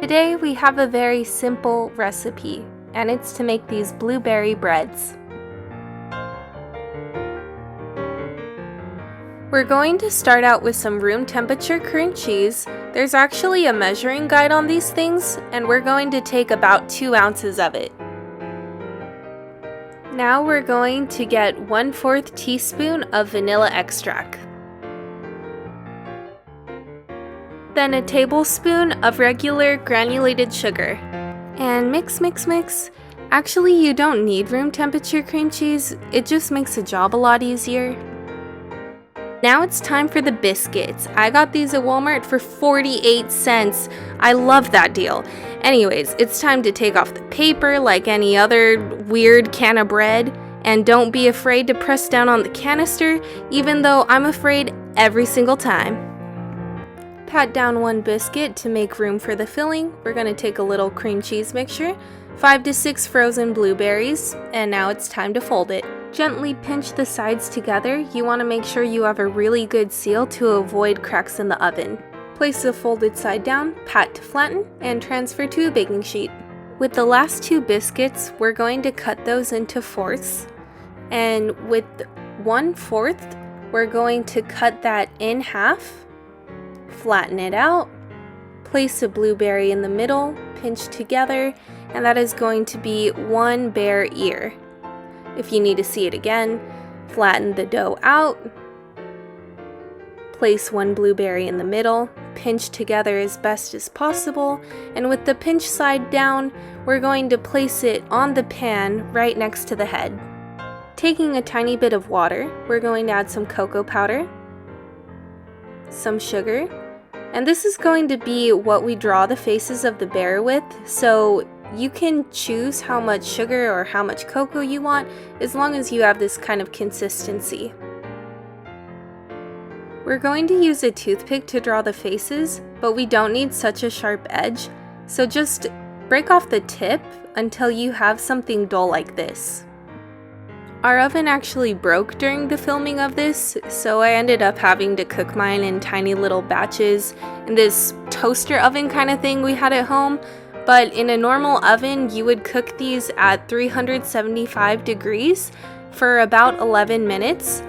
Today we have a very simple recipe, and it's to make these blueberry breads. We're going to start out with some room temperature cream cheese. There's actually a measuring guide on these things, and we're going to take about 2 ounces of it. Now we're going to get 1/4 teaspoon of vanilla extract. Then a tablespoon of regular granulated sugar. And mix, mix, mix. Actually, you don't need room temperature cream cheese, it just makes the job a lot easier. Now it's time for the biscuits. I got these at Walmart for 48 cents. I love that deal. Anyways, it's time to take off the paper like any other weird can of bread. And don't be afraid to press down on the canister, even though I'm afraid every single time. Pat down 1 biscuit to make room for the filling. We're going to take a little cream cheese mixture, 5 to 6 frozen blueberries, and now it's time to fold it. Gently pinch the sides together. You want to make sure you have a really good seal to avoid cracks in the oven. Place the folded side down, pat to flatten, and transfer to a baking sheet. With the last 2 biscuits, we're going to cut those into fourths, and with 1/4, we're going to cut that in half. Flatten it out, place a blueberry in the middle, pinch together, and that is going to be 1 bare ear. If you need to see it again, flatten the dough out, place 1 blueberry in the middle, pinch together as best as possible, and with the pinch side down, we're going to place it on the pan right next to the head. Taking a tiny bit of water, we're going to add some cocoa powder, some sugar, and this is going to be what we draw the faces of the bear with, so you can choose how much sugar or how much cocoa you want as long as you have this kind of consistency. We're going to use a toothpick to draw the faces, but we don't need such a sharp edge, so just break off the tip until you have something dull like this. Our oven actually broke during the filming of this, so I ended up having to cook mine in tiny little batches in this toaster oven kind of thing we had at home. But in a normal oven, you would cook these at 375 degrees for about 11 minutes.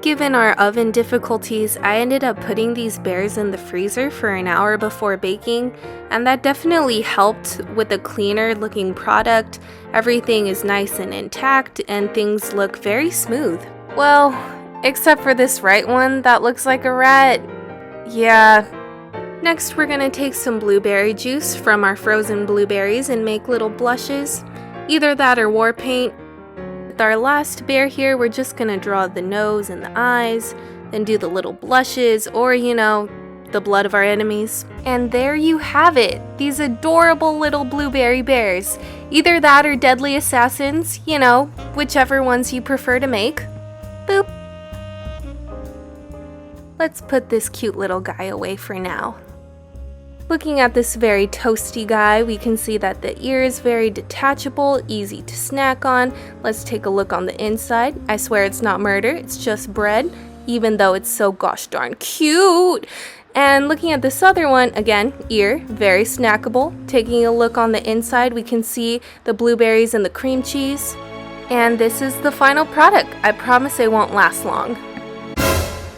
Given our oven difficulties, I ended up putting these bears in the freezer for an hour before baking, and that definitely helped with a cleaner looking product. Everything is nice and intact, and things look very smooth. Well, except for this right one that looks like a rat. Yeah. Next, we're going to take some blueberry juice from our frozen blueberries and make little blushes. Either that or war paint. With our last bear here, we're just going to draw the nose and the eyes, then do the little blushes, or the blood of our enemies. And there you have it, these adorable little blueberry bears. Either that or deadly assassins, whichever ones you prefer to make. Boop. Let's put this cute little guy away for now. Looking at this very toasty guy, we can see that the ear is very detachable, easy to snack on. Let's take a look on the inside. I swear it's not murder, it's just bread, even though it's so gosh darn cute. And looking at this other one, again, ear, very snackable. Taking a look on the inside, we can see the blueberries and the cream cheese. And this is the final product. I promise it won't last long.